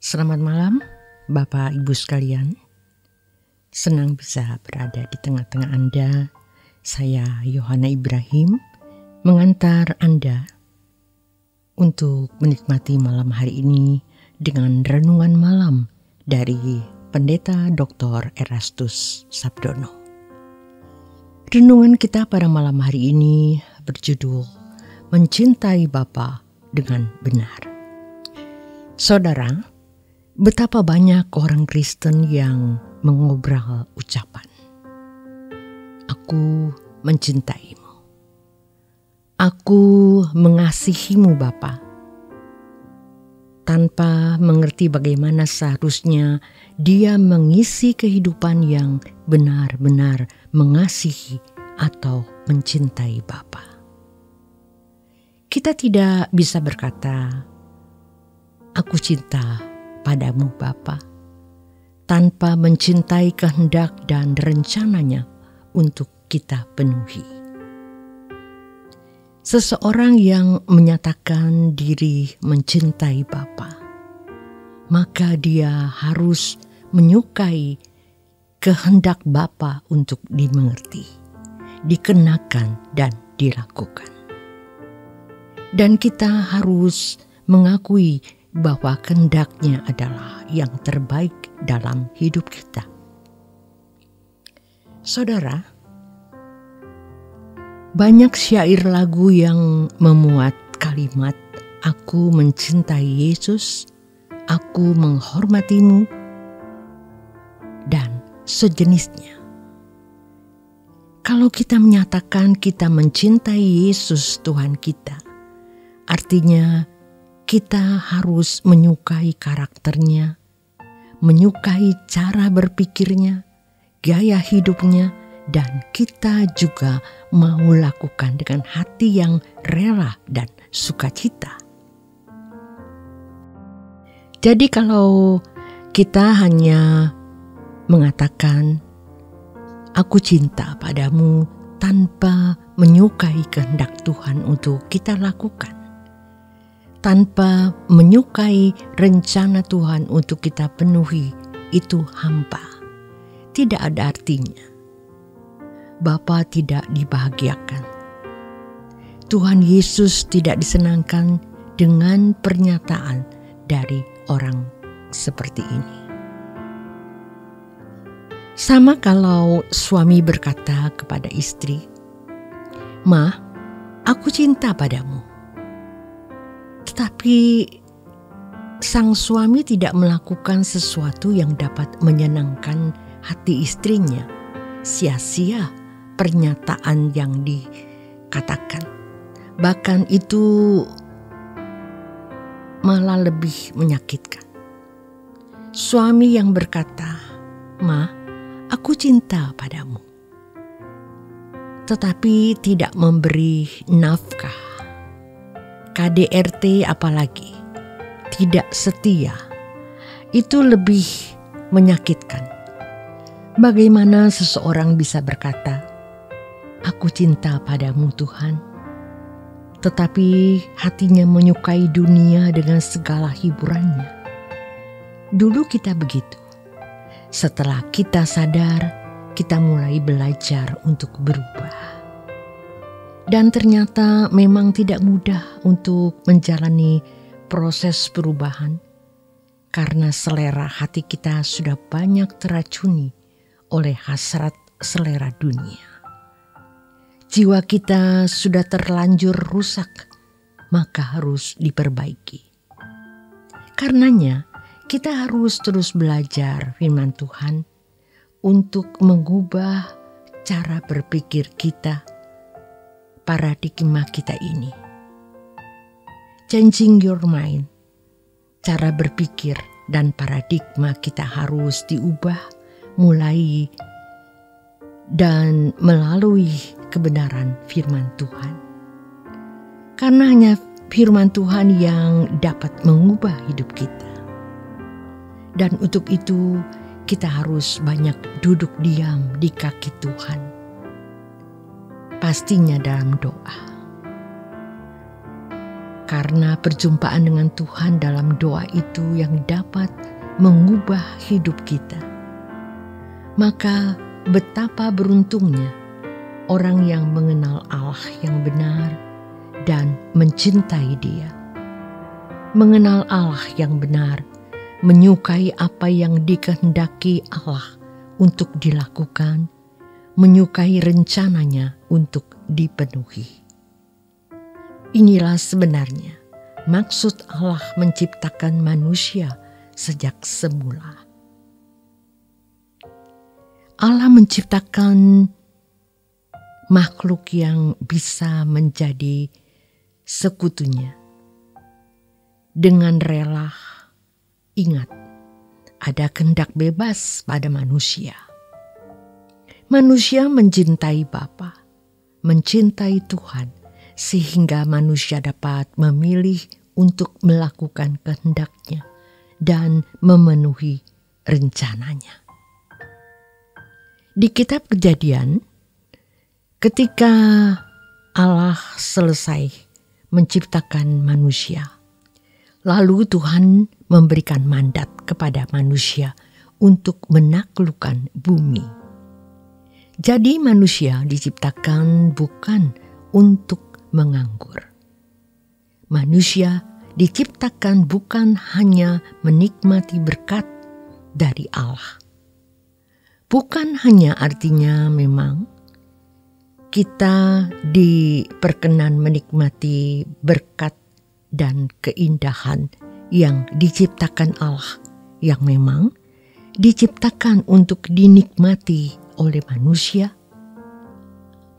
Selamat malam, Bapak Ibu sekalian. Senang bisa berada di tengah-tengah Anda. Saya Yohana Ibrahim mengantar Anda untuk menikmati malam hari ini dengan renungan malam dari Pendeta Dr. Erastus Sabdono. Renungan kita pada malam hari ini berjudul Mencintai Bapa dengan Benar. Saudara, betapa banyak orang Kristen yang mengobrol ucapan, "Aku mencintaimu. Aku mengasihimu Bapa," tanpa mengerti bagaimana seharusnya dia mengisi kehidupan yang benar-benar mengasihi atau mencintai Bapa. Kita tidak bisa berkata, "Aku cinta padamu Bapa," tanpa mencintai kehendak dan rencananya untuk kita penuhi. Seseorang yang menyatakan diri mencintai Bapa, maka dia harus menyukai kehendak Bapa untuk dimengerti, dikenakan dan dilakukan. Dan kita harus mengakui bahwa kehendaknya adalah yang terbaik dalam hidup kita. Saudara, banyak syair lagu yang memuat kalimat "Aku mencintai Yesus, aku menghormatimu," dan sejenisnya. Kalau kita menyatakan kita mencintai Yesus Tuhan kita, artinya kita harus menyukai karakternya, menyukai cara berpikirnya, gaya hidupnya, dan kita juga mau lakukan dengan hati yang rela dan sukacita. Jadi kalau kita hanya mengatakan "Aku cinta padamu" tanpa menyukai kehendak Tuhan untuk kita lakukan, tanpa menyukai rencana Tuhan untuk kita penuhi, itu hampa. Tidak ada artinya. Bapa tidak dibahagiakan. Tuhan Yesus tidak disenangkan dengan pernyataan dari orang seperti ini. Sama kalau suami berkata kepada istri, "Ma, aku cinta padamu." Tetapi sang suami tidak melakukan sesuatu yang dapat menyenangkan hati istrinya. Sia-sia pernyataan yang dikatakan. Bahkan itu malah lebih menyakitkan. Suami yang berkata, "Ma, aku cinta padamu," tetapi tidak memberi nafkah, KDRT apalagi, tidak setia, itu lebih menyakitkan. Bagaimana seseorang bisa berkata, "Aku cinta padamu Tuhan," tetapi hatinya menyukai dunia dengan segala hiburannya? Dulu kita begitu. Setelah kita sadar, kita mulai belajar untuk berubah. Dan ternyata memang tidak mudah untuk menjalani proses perubahan, karena selera hati kita sudah banyak teracuni oleh hasrat selera dunia. Jiwa kita sudah terlanjur rusak, maka harus diperbaiki. Karenanya, kita harus terus belajar firman Tuhan untuk mengubah cara berpikir kita, paradigma kita ini. Changing your mind, cara berpikir dan paradigma kita harus diubah mulai dan melalui kebenaran firman Tuhan. Karena hanya firman Tuhan yang dapat mengubah hidup kita. Dan untuk itu kita harus banyak duduk diam di kaki Tuhan. Pastinya dalam doa. Karena perjumpaan dengan Tuhan dalam doa itu yang dapat mengubah hidup kita. Maka betapa beruntungnya orang yang mengenal Allah yang benar dan mencintai Dia. Mengenal Allah yang benar, menyukai apa yang dikehendaki Allah untuk dilakukan, menyukai rencananya untuk dipenuhi. Inilah sebenarnya maksud Allah menciptakan manusia sejak semula. Allah menciptakan makhluk yang bisa menjadi sekutunya dengan rela. Ingat, ada kehendak bebas pada manusia. Manusia mencintai Bapa, mencintai Tuhan, sehingga manusia dapat memilih untuk melakukan kehendaknya dan memenuhi rencananya. Di kitab Kejadian, ketika Allah selesai menciptakan manusia, lalu Tuhan memberikan mandat kepada manusia untuk menaklukkan bumi. Jadi manusia diciptakan bukan untuk menganggur. Manusia diciptakan bukan hanya menikmati berkat dari Allah. Bukan hanya artinya memang kita diperkenan menikmati berkat dan keindahan yang diciptakan Allah, yang memang diciptakan untuk dinikmati oleh manusia,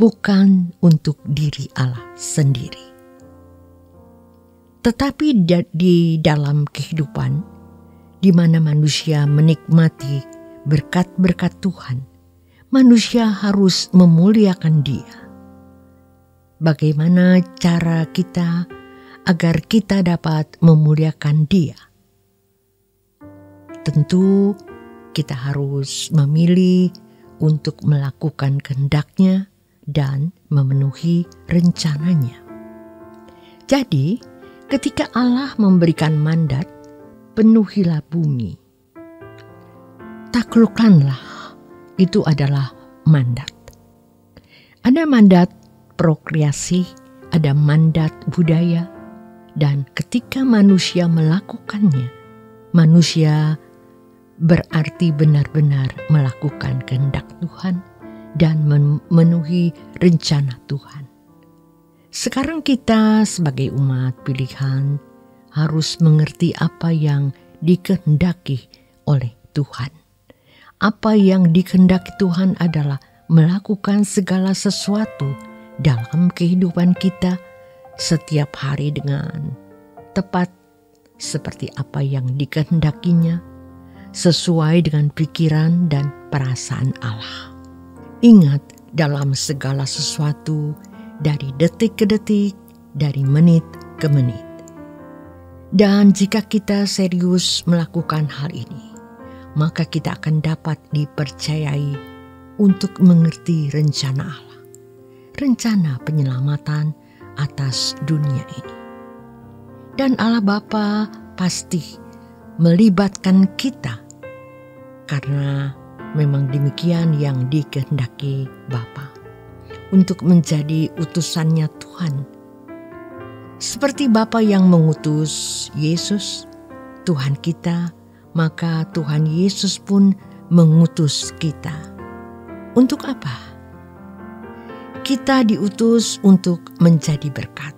bukan untuk diri Allah sendiri. Tetapi di dalam kehidupan di mana manusia menikmati berkat-berkat Tuhan, manusia harus memuliakan Dia. Bagaimana cara kita agar kita dapat memuliakan Dia? Tentu kita harus memilih untuk melakukan kehendak-Nya dan memenuhi rencananya. Jadi, ketika Allah memberikan mandat, penuhilah bumi. Taklukkanlah, itu adalah mandat. Ada mandat prokreasi, ada mandat budaya, dan ketika manusia melakukannya, manusia berarti benar-benar melakukan kehendak Tuhan dan memenuhi rencana Tuhan. Sekarang kita sebagai umat pilihan harus mengerti apa yang dikehendaki oleh Tuhan. Apa yang dikehendaki Tuhan adalah melakukan segala sesuatu dalam kehidupan kita setiap hari dengan tepat seperti apa yang dikehendakinya, sesuai dengan pikiran dan perasaan Allah. Ingat, dalam segala sesuatu, dari detik ke detik, dari menit ke menit. Dan jika kita serius melakukan hal ini, maka kita akan dapat dipercayai untuk mengerti rencana Allah, rencana penyelamatan atas dunia ini. Dan Allah Bapa pasti melibatkan kita, karena memang demikian yang dikehendaki Bapa, untuk menjadi utusannya Tuhan. Seperti Bapa yang mengutus Yesus, Tuhan kita, maka Tuhan Yesus pun mengutus kita. Untuk apa? Kita diutus untuk menjadi berkat,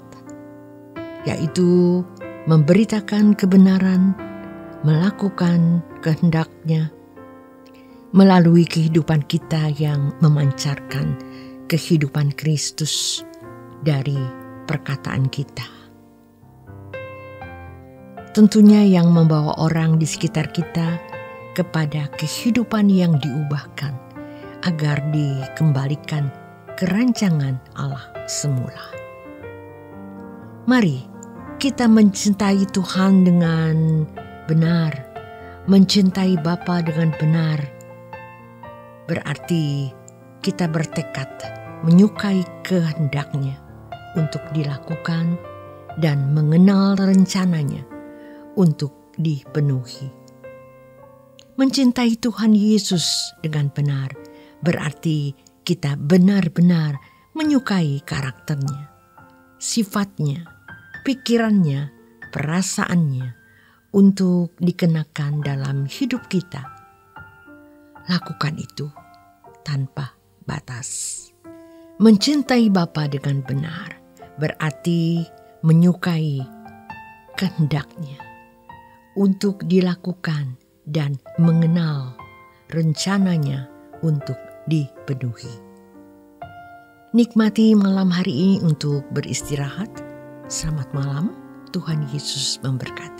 yaitu memberitakan kebenaran, melakukan kehendak-Nya, melalui kehidupan kita yang memancarkan kehidupan Kristus dari perkataan kita. Tentunya yang membawa orang di sekitar kita kepada kehidupan yang diubahkan agar dikembalikan ke rancangan Allah semula. Mari kita mencintai Tuhan dengan benar, mencintai Bapa dengan benar. Berarti kita bertekad menyukai kehendak-Nya untuk dilakukan dan mengenal rencananya untuk dipenuhi. Mencintai Tuhan Yesus dengan benar berarti kita benar-benar menyukai karakternya, sifatnya, pikirannya, perasaannya untuk dikenakan dalam hidup kita. Lakukan itu tanpa batas. Mencintai Bapa dengan benar berarti menyukai kehendaknya untuk dilakukan dan mengenal rencananya untuk dipenuhi. Nikmati malam hari ini untuk beristirahat. Selamat malam, Tuhan Yesus memberkati.